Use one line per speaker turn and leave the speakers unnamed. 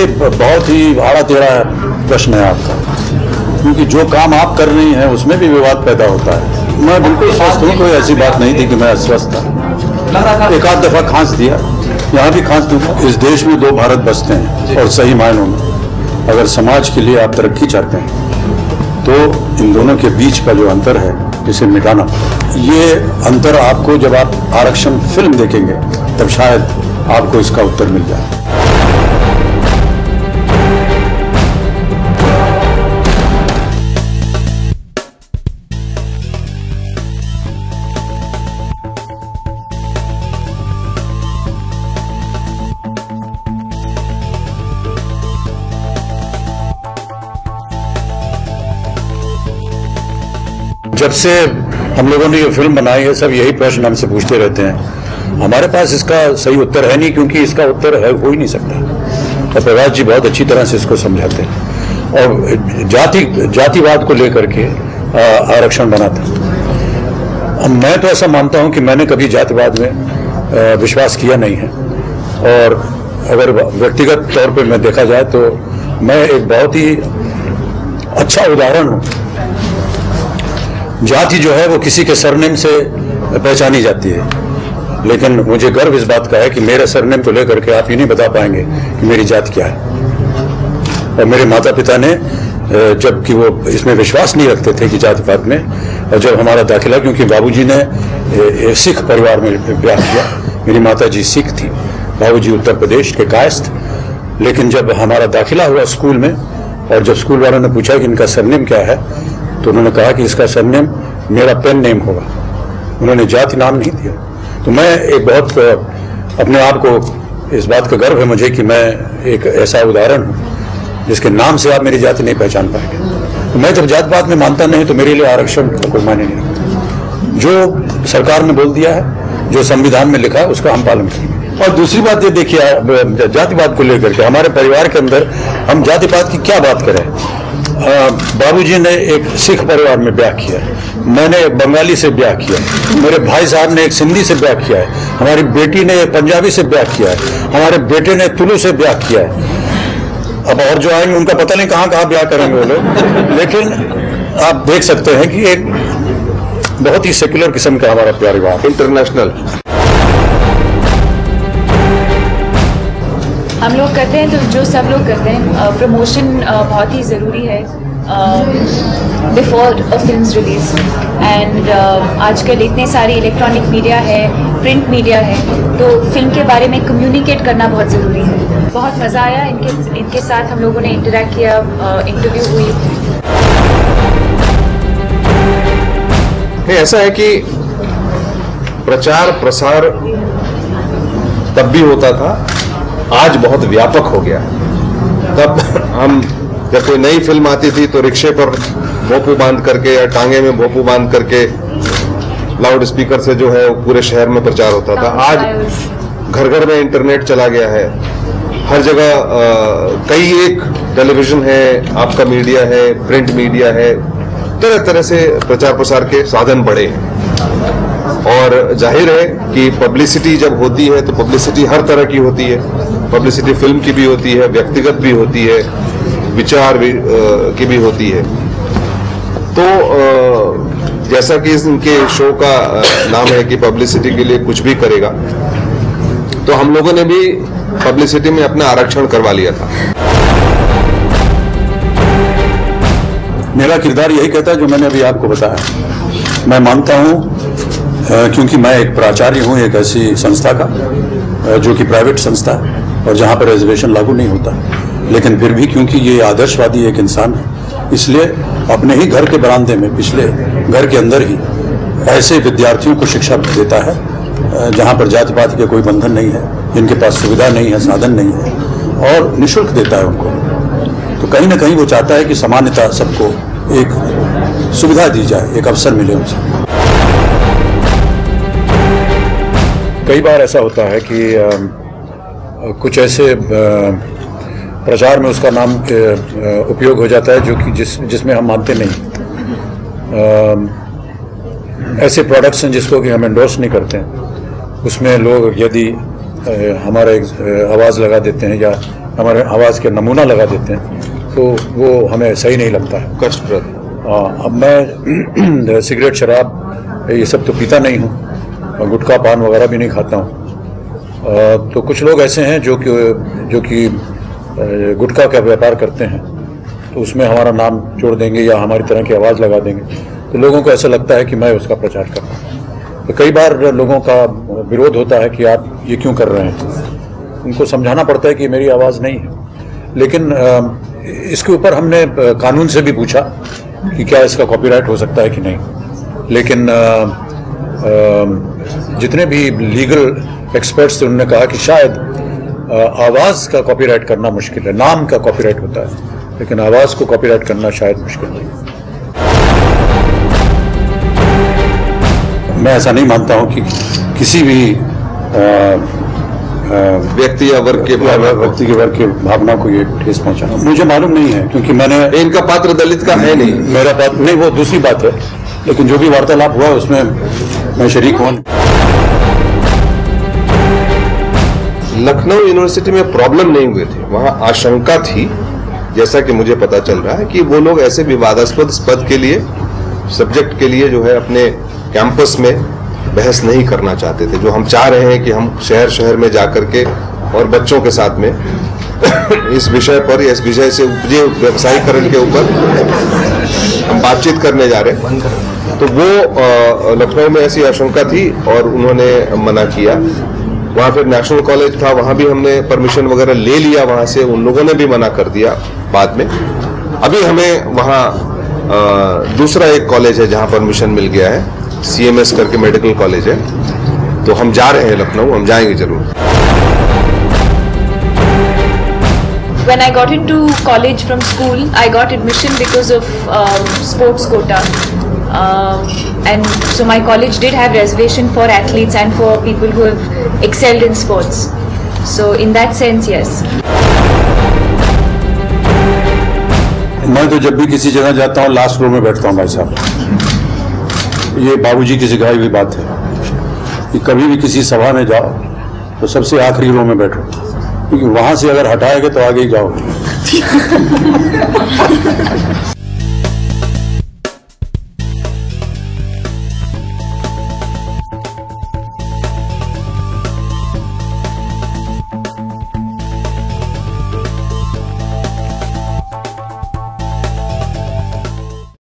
ये बहुत ही आड़ा टेढ़ा प्रश्न है आपका, क्योंकि जो काम आप कर रही हैं उसमें भी विवाद पैदा होता है। मैं बिल्कुल स्वस्थ हूँ, कोई ऐसी बात नहीं थी कि मैं अस्वस्थ था। एक आध दफा खांस दिया, यहाँ भी खांस दूंगा। इस देश में दो भारत बसते हैं और सही मायनों में अगर समाज के लिए आप तरक्की चाहते हैं तो इन दोनों के बीच का जो अंतर है इसे मिटाना। ये अंतर आपको जब आप आरक्षण फिल्म देखेंगे तब शायद आपको इसका उत्तर मिल जाए। जब से हम लोगों ने ये फिल्म बनाई है सब यही प्रश्न हमसे पूछते रहते हैं। हमारे पास इसका सही उत्तर है नहीं, क्योंकि इसका उत्तर है हो ही नहीं सकता। और प्रभात जी बहुत अच्छी तरह से इसको समझाते हैं और जातिवाद को लेकर के आरक्षण बनाते हैं। अब मैं तो ऐसा मानता हूं कि मैंने कभी जातिवाद में विश्वास किया नहीं है, और अगर व्यक्तिगत तौर पर मैं देखा जाए तो मैं एक बहुत ही अच्छा उदाहरण हूं। जाति जो है वो किसी के सरनेम से पहचानी जाती है, लेकिन मुझे गर्व इस बात का है कि मेरे सरनेम को लेकर के आप ये नहीं बता पाएंगे कि मेरी जाति क्या है। और मेरे माता पिता ने, जबकि वो इसमें विश्वास नहीं रखते थे कि जातिवाद में, और जब हमारा दाखिला, क्योंकि बाबूजी ने सिख परिवार में ब्याह किया, मेरी माता जी सिख थी, बाबूजी उत्तर प्रदेश के कायस्थ। लेकिन जब हमारा दाखिला हुआ स्कूल में और जब स्कूल वालों ने पूछा कि इनका सरनेम क्या है, तो उन्होंने कहा कि इसका सरनेम मेरा पेन नेम होगा। उन्होंने जाति नाम नहीं दिया। तो मैं एक बहुत अपने आप को इस बात का गर्व है मुझे कि मैं एक ऐसा उदाहरण हूँ जिसके नाम से आप मेरी जाति नहीं पहचान पाएंगे। तो मैं जब जातिवाद में मानता नहीं तो मेरे लिए आरक्षण का कोई मायने नहीं रखता। जो सरकार ने बोल दिया है, जो संविधान में लिखा है, उसका हम पालन करेंगे। और दूसरी बात ये देखिए, जातिवाद को लेकर के हमारे परिवार के अंदर हम जातिवाद की क्या बात करें। बाबूजी ने एक सिख परिवार में ब्याह किया है, मैंने एक बंगाली से ब्याह किया है, मेरे भाई साहब ने एक सिंधी से ब्याह किया है, हमारी बेटी ने एक पंजाबी से ब्याह किया है, हमारे बेटे ने तुलु से ब्याह किया है। अब और जो आएंगे उनका पता नहीं कहाँ कहाँ ब्याह करेंगे वो लोग, लेकिन आप देख सकते हैं कि एक बहुत ही सेक्युलर किस्म का हमारा परिवार, इंटरनेशनल।
हम लोग करते हैं तो जो सब लोग करते हैं, प्रमोशन बहुत ही ज़रूरी है before a film release. And आजकल इतने सारी इलेक्ट्रॉनिक मीडिया है, प्रिंट मीडिया है, तो फिल्म के बारे में कम्युनिकेट करना बहुत ज़रूरी है। बहुत मज़ा आया इनके साथ, हम लोगों ने इंटरेक्ट किया, इंटरव्यू हुई।
ऐसा है कि प्रचार प्रसार तब भी होता था, आज बहुत व्यापक हो गया। तब हम जब कोई नई फिल्म आती थी तो रिक्शे पर भोपू बांध करके या टांगे में भोपू बांध करके लाउड स्पीकर से जो है वो पूरे शहर में प्रचार होता था। आज घर घर में इंटरनेट चला गया है, हर जगह कई एक टेलीविजन है, आपका मीडिया है, प्रिंट मीडिया है, तरह तरह से प्रचार प्रसार के साधन बढ़े हैं। और जाहिर है कि पब्लिसिटी जब होती है तो पब्लिसिटी हर तरह की होती है। पब्लिसिटी फिल्म की भी होती है, व्यक्तिगत भी होती है, विचार भी, की भी होती है। तो जैसा कि इनके शो का नाम है कि पब्लिसिटी के लिए कुछ भी करेगा, तो हम लोगों ने भी पब्लिसिटी में अपना आरक्षण करवा लिया था।
मेरा किरदार यही कहता है जो मैंने अभी आपको बताया। मैं मानता हूँ, क्योंकि मैं एक प्राचार्य हूँ एक ऐसी संस्था का जो कि प्राइवेट संस्था है और जहाँ पर रिजर्वेशन लागू नहीं होता, लेकिन फिर भी क्योंकि ये आदर्शवादी एक इंसान है, इसलिए अपने ही घर के बरामदे में, पिछले घर के अंदर ही ऐसे विद्यार्थियों को शिक्षा देता है जहाँ पर जाति पाति के कोई बंधन नहीं है, जिनके पास सुविधा नहीं है, साधन नहीं है, और निःशुल्क देता है उनको। तो कहीं ना कहीं वो चाहता है कि सामान्यतः सबको एक सुविधा दी जाए, एक अवसर मिले उनसे। कई बार ऐसा होता है कि कुछ ऐसे प्रचार में उसका नाम उपयोग हो जाता है जो कि जिसमें हम मानते नहीं। ऐसे प्रोडक्ट्स हैं जिसको कि हम एंडोर्स नहीं करते हैं, उसमें लोग यदि हमारा आवाज़ लगा देते हैं या हमारे आवाज़ के नमूना लगा देते हैं, तो वो हमें सही नहीं लगता है।
कष्टप्रद।
अब मैं सिगरेट शराब ये सब तो पीता नहीं हूँ और गुटखा पान वगैरह भी नहीं खाता हूँ। तो कुछ लोग ऐसे हैं जो कि गुटखा का व्यापार करते हैं, तो उसमें हमारा नाम जोड़ देंगे या हमारी तरह की आवाज़ लगा देंगे, तो लोगों को ऐसा लगता है कि मैं उसका प्रचार कर रहा हूँ। तो कई बार लोगों का विरोध होता है कि आप ये क्यों कर रहे हैं। उनको समझाना पड़ता है कि मेरी आवाज़ नहीं है, लेकिन इसके ऊपर हमने कानून से भी पूछा कि क्या इसका कॉपीराइट हो सकता है कि नहीं, लेकिन जितने भी लीगल एक्सपर्ट्स थे उन्होंने कहा कि शायद आवाज़ का कॉपीराइट करना मुश्किल है, नाम का कॉपीराइट होता है, लेकिन आवाज़ को कॉपीराइट करना शायद मुश्किल नहीं। मैं ऐसा नहीं मानता हूं कि किसी भी
व्यक्ति या वर्ग के
भावना को ये ठेस पहुंचाना मुझे मालूम नहीं है, क्योंकि मैंने
इनका पात्र दलित का है नहीं।
मेरा पात्र नहीं, वो दूसरी बात है, लेकिन जो भी वार्तालाप हुआ उसमें मैं शरीक हूं।
लखनऊ यूनिवर्सिटी में प्रॉब्लम नहीं हुए थे, वहां आशंका थी, जैसा कि मुझे पता चल रहा है कि वो लोग ऐसे विवादास्पद पद के लिए, सब्जेक्ट के लिए जो है अपने कैंपस में बहस नहीं करना चाहते थे। जो हम चाह रहे हैं कि हम शहर शहर में जाकर के और बच्चों के साथ में इस विषय पर, इस विषय से उपजे व्यवसायीकरण के ऊपर हम बातचीत करने जा रहे हैं, तो वो लखनऊ में ऐसी आशंका थी और उन्होंने मना किया। वहाँ फिर नेशनल कॉलेज था, वहाँ भी हमने परमिशन वगैरह ले लिया वहाँ से, उन लोगों ने भी मना कर दिया बाद में। अभी हमें वहाँ दूसरा एक कॉलेज है जहाँ परमिशन मिल गया है, CMS करके मेडिकल कॉलेज है, तो हम जा रहे हैं लखनऊ, हम जाएंगे जरूर।
When I got into college from school, I got admission because of sports quota. And so my college did have reservation for athletes and for people who have excelled in sports. So in that sense, yes.
मैं तो जब भी किसी जगह जाता हूँ last row में बैठता हूँ भाई साहब। ये बाबूजी की सिखाई हुई बात है कि कभी भी किसी सभा में जाओ तो सबसे आखिरी रो में बैठो, क्योंकि वहां से अगर हटाएंगे तो आगे ही जाओगे।